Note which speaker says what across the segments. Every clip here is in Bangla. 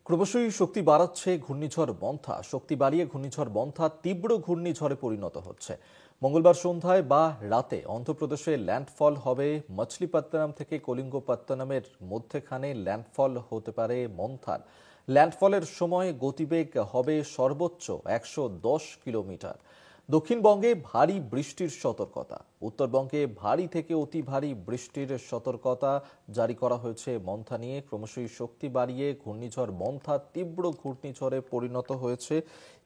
Speaker 1: ক্রমশই শক্তি বাড়াচ্ছে ঘূর্ণিঝড় মন্থা। শক্তি বাড়িয়ে ঘূর্ণিঝড় মন্থা তীব্র ঘূর্ণিঝড়ে পরিণত হচ্ছে। মঙ্গলবার সন্ধ্যায় বা রাতে অন্ধ্রপ্রদেশে ল্যান্ডফল হবে। মছলিপত্তনম থেকে কলিঙ্গপত্তনমের মধ্যেখানে ল্যান্ডফল হতে পারে মন্থার। ল্যান্ডফলের সময় গতিবেগ হবে সর্বোচ্চ 110 কিলোমিটার। দক্ষিণবঙ্গে ভারী বৃষ্টির সতর্কতা। উত্তরবঙ্গে ভারী থেকে অতি ভারী বৃষ্টির সতর্কতা জারি করা হয়েছে মন্থা নিয়ে। ক্রমশই শক্তি বাড়িয়ে ঘূর্ণিঝড় মন্থা তীব্র ঘূর্ণিঝড়ে পরিণত হয়েছে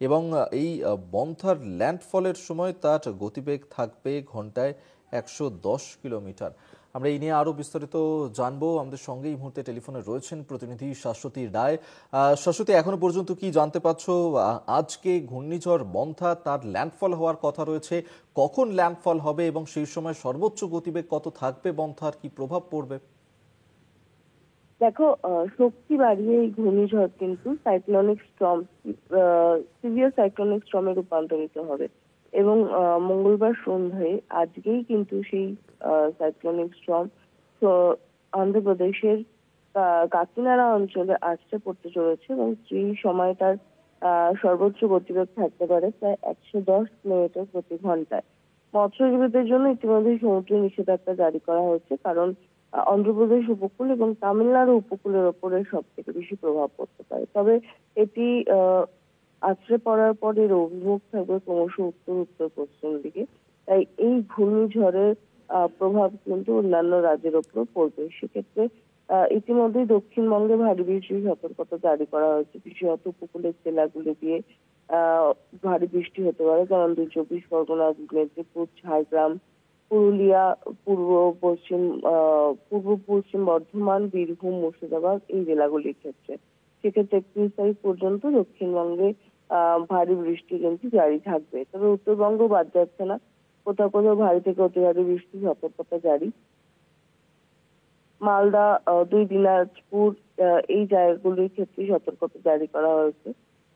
Speaker 1: এবং এই মন্থার ল্যান্ডফলের সময় তার গতিবেগ থাকবে ঘন্টায় 110 কিলোমিটার। আমরা এই নিয়ে আরো বিস্তারিত জানবো। আমাদের সঙ্গে এই মুহূর্তে টেলিফোনে রয়েছেন প্রতিনিধি শাশ্বতী রায়। শাশ্বতী, এখনো পর্যন্ত কি জানতে পারছো? আজকে ঘূর্ণিঝড় মন্থা তার ল্যান্ডফল হওয়ার কথা রয়েছে, কখন ল্যান্ডফল হবে এবং সেই সময় সর্বোচ্চ গতিবেগ কত থাকবে, মন্থার কি প্রভাব পড়বে?
Speaker 2: দেখো, শক্তি বাড়িয়ে এই ঘূর্ণিঝড় কিন্তু সাইক্লোনিক স্টর্ম, সিভিয়ার সাইক্লোনিক স্টর্মে রূপান্তরিত হবে এবং মঙ্গলবার সন্ধ্যায় আজকেই কিন্তু সেই সাইক্লোনিক স্টর্ম অন্ধ্রপ্রদেশের কাকিনাড়া অঞ্চলে আছড়ে পড়তে চলেছে এবং সেই সময় তার সর্বোচ্চ গতিবেগ থাকতে পারে প্রায় 110 কিলোমিটার প্রতি ঘন্টায়। মৎস্যজীবীদের জন্য ইতিমধ্যে সমুদ্রে নিষেধাজ্ঞা জারি করা হয়েছে, কারণ অন্ধ্রপ্রদেশ উপকূল এবং তামিলনাড়ু উপকূলের ওপরে সব থেকে বেশি প্রভাব পড়তে পারে। তবে এটি আছড়ে পড়ার পর এর অভিমুখ থাকবে ক্রমশ উত্তর উত্তর পশ্চিম দিকে। তাই এই ঘূর্ণিঝড়ের প্রভাব কিন্তু অন্যান্য রাজ্যের ওপর পড়বে। সেক্ষেত্রে ইতিমধ্যেই দক্ষিণবঙ্গে ভারী বৃষ্টির সতর্কতা জারি করা হয়েছে। বিশেষত উপকূলের জেলাগুলি দিয়ে ভারী বৃষ্টি হতে পারে, যেমন 24 পরগনা, মেদিনীপুর, ঝাড়গ্রাম, পুরুলিয়া, পূর্ব পশ্চিম বর্ধমান, বীরভূম, মুর্শিদাবাদ এই জেলাগুলির ক্ষেত্রে। সেক্ষেত্রে 31 তারিখ পর্যন্ত দক্ষিণবঙ্গে ভারী বৃষ্টি কিন্তু জারি থাকবে। তবে উত্তরবঙ্গ বাদ যাচ্ছে না, কোথাও কোথাও ভারী থেকে অতি ভারী বৃষ্টির সতর্কতা জারি। মালদা, দুই দিনাজপুর এই জায়গাগুলির ক্ষেত্রে সতর্কতা জারি করা হয়েছে।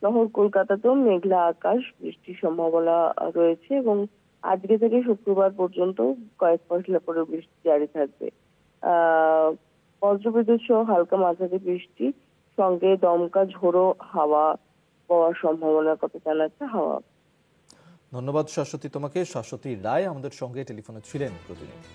Speaker 2: শহর কলকাতাতেও মেঘলা আকাশ, বৃষ্টির সম্ভাবনা রয়েছে এবং আজকে থেকে শুক্রবার পর্যন্ত কয়েক পশলা করে বৃষ্টি জারি থাকবে। আহ বজ্রবিদ্যুৎ সহ হালকা মাঝারি বৃষ্টি, সঙ্গে দমকা ঝোড়ো হাওয়া পাওয়ার সম্ভাবনার কথা জানাচ্ছে হাওয়া।
Speaker 1: ধন্যবাদ শাশ্বতী তোমাকে। শাশ্বতী রায় আমাদের সঙ্গে টেলিফোনে ছিলেন প্রতিনিধি।